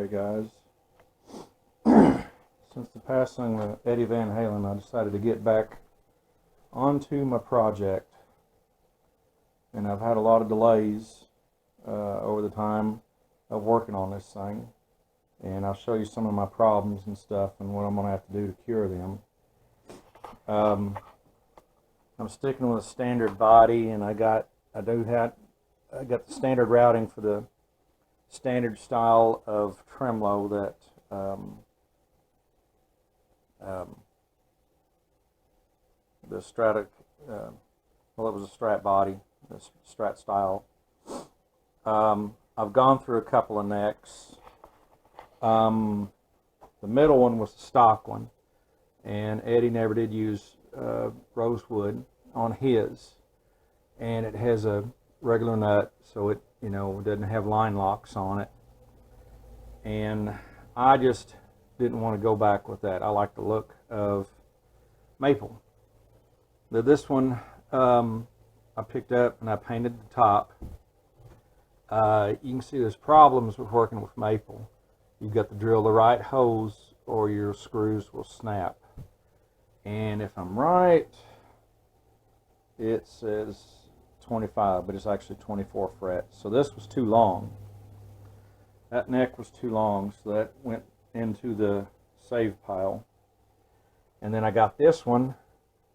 guys. Since the passing of Eddie Van Halen, I decided to get back onto my project, and I've had a lot of delays over the time of working on this thing, and I'll show you some of my problems and stuff and what I'm going to have to do to cure them. I'm sticking with a standard body, and I got the standard routing for the standard style of tremolo that the Strat, well, it was a Strat body, the Strat style. I've gone through a couple of necks. The middle one was the stock one, and Eddie never did use rosewood on his, and it has a regular nut, so it doesn't have line locks on it, and I just didn't want to go back with that. I like the look of maple. This one I picked up and I painted the top. You can see there's problems with working with maple. You've got to drill the right hose or your screws will snap. And if I'm right, it says 25, but it's actually 24 frets. So this was too long. That neck was too long, so that went into the save pile. And then I got this one,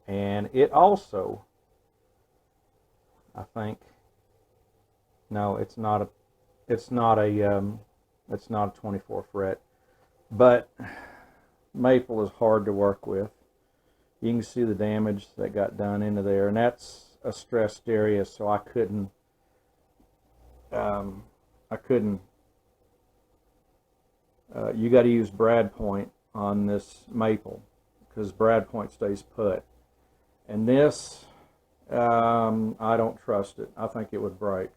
and it also, I think, no, it's not a 24 fret, but maple is hard to work with. You can see the damage that got done into there, and that's a stressed area, so I couldn't you got to use brad point on this maple because brad point stays put, and this I don't trust it. I think it would break.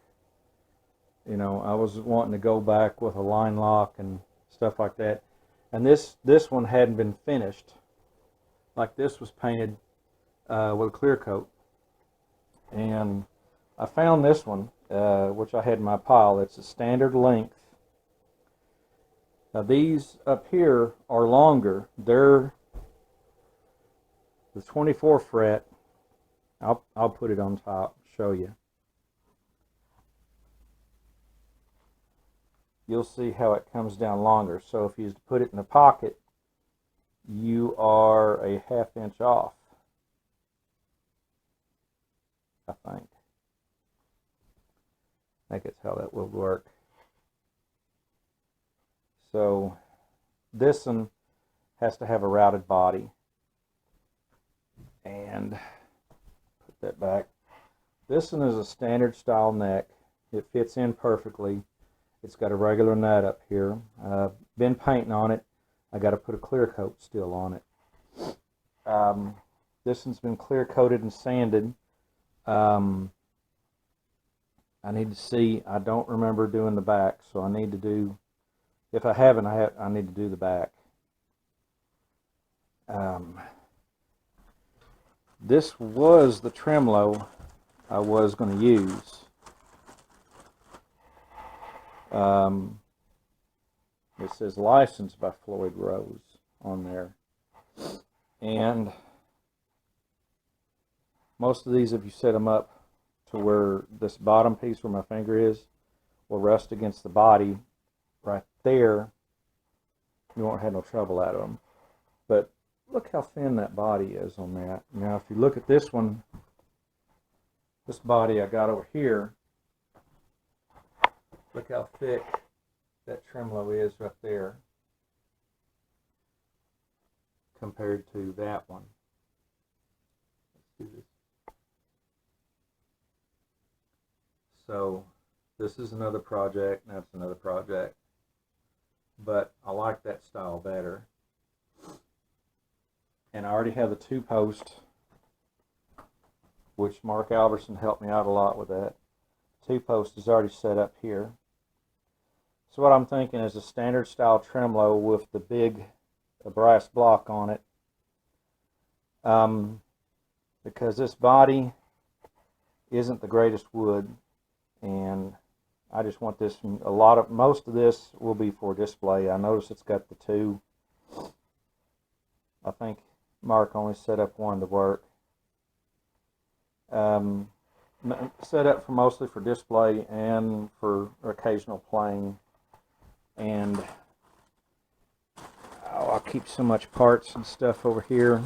I was wanting to go back with a line lock and stuff like that, and this one hadn't been finished. Like, this was painted with a clear coat, and I found this one, which I had in my pile. It's a standard length. Now these up here are longer. They're the 24 fret. I'll put it on top, show you. You'll see how it comes down longer. So if you was to put it in a pocket, you are a ½ inch off, I think. It's how that will work. So this one has to have a routed body, and put that back. This one is a standard style neck. It fits in perfectly. It's got a regular nut up here. Been painting on it. I got to put a clear coat still on it. This one's been clear coated and sanded. I need to see. I don't remember doing the back, so I need to do. If I haven't, I need to do the back. This was the tremolo I was going to use. It says licensed by Floyd Rose on there. And most of these, if you set them up to where this bottom piece where my finger is will rest against the body right there, you won't have no trouble out of them. But look how thin that body is on that. Now if you look at this one, this body I got over here, look how thick that tremolo is right there compared to that one. Let's do this. So this is another project, and that's another project, but I like that style better. And I already have the 2-post, which Mark Alberson helped me out a lot with that. 2-post is already set up here. So what I'm thinking is a standard style tremolo with the big brass block on it, because this body isn't the greatest wood, and I just want this, most of this will be for display. I notice it's got the two. I think Mark only set up one to work. Set up for mostly for display and for occasional playing. And I'll keep so much parts and stuff over here.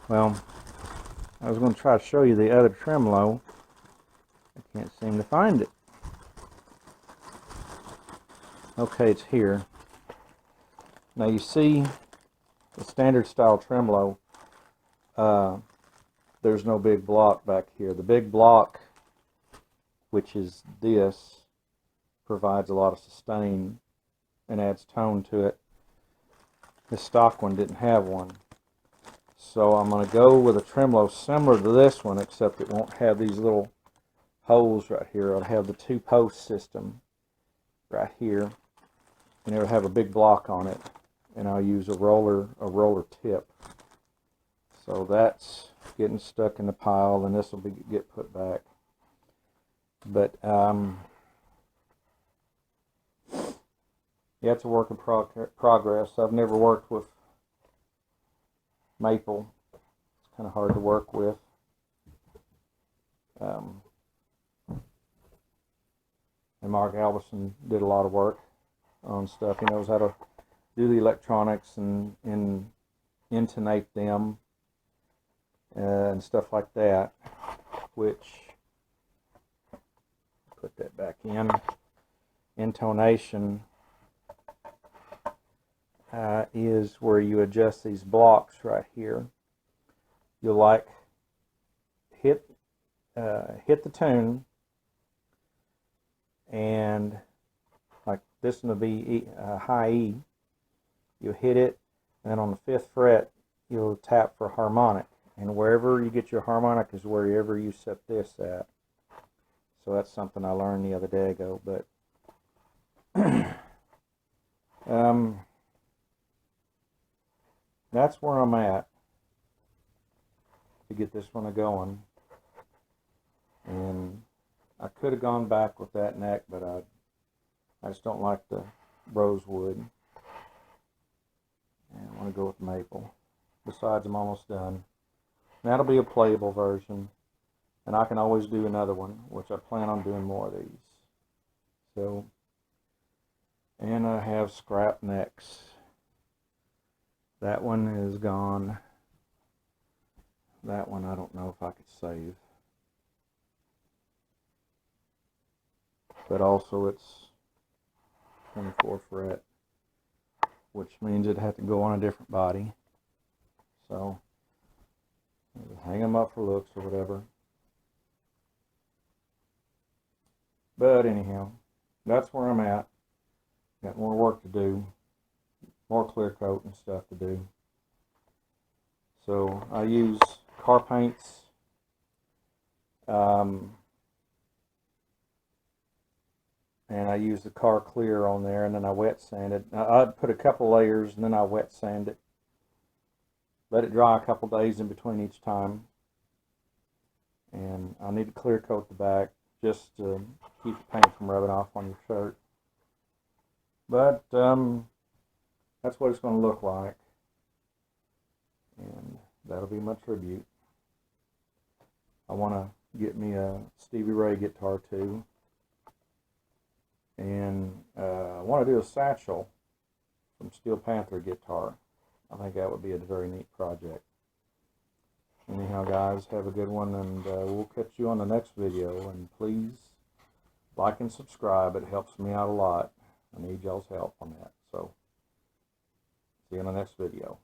Well, I was going to try to show you the other tremolo. I can't seem to find it. Okay, it's here. Now you see the standard style tremolo, there's no big block back here. The big block, which is this, provides a lot of sustain and adds tone to it. The stock one didn't have one. So I'm going to go with a tremolo similar to this one, except it won't have these little holes right here. It'll have the two-post system right here, and it'll have a big block on it. And I'll use a roller tip. So that's getting stuck in the pile, and this will get put back. But yeah, it's a work in progress. I've never worked with maple. It's kind of hard to work with. And Mark Alberson did a lot of work on stuff. He knows how to do the electronics and intonate them and stuff like that, which, put that back in. Intonation is where you adjust these blocks right here. You'll like hit the tune, and like this one will be high E. You hit it, and then on the 5th fret you'll tap for harmonic, and wherever you get your harmonic is wherever you set this at. So that's something I learned the other day ago. But that's where I'm at to get this one going. And I could have gone back with that neck, but I just don't like the rosewood. And I want to go with maple. Besides, I'm almost done. And that'll be a playable version. And I can always do another one, which I plan on doing more of these. So, and I have scrap necks. That one is gone. That one I don't know if I could save. But also it's 24 fret, which means it'd have to go on a different body. So, hang them up for looks or whatever. But anyhow, that's where I'm at. Got more work to do, more clear coat and stuff to do. So I use car paints, and I use the car clear on there, and then I wet sand it. I put a couple layers, and then I wet sand it. Let it dry a couple days in between each time. And I need to clear coat the back just to keep the paint from rubbing off on your shirt. But that's what it's going to look like. And that'll be my tribute. I want to get me a Stevie Ray guitar too. And I want to do a satchel from Steel Panther guitar. I think that would be a very neat project. Anyhow, guys, have a good one, and we'll catch you on the next video. And please like and subscribe. It helps me out a lot. I need y'all's help on that. So, see you in the next video.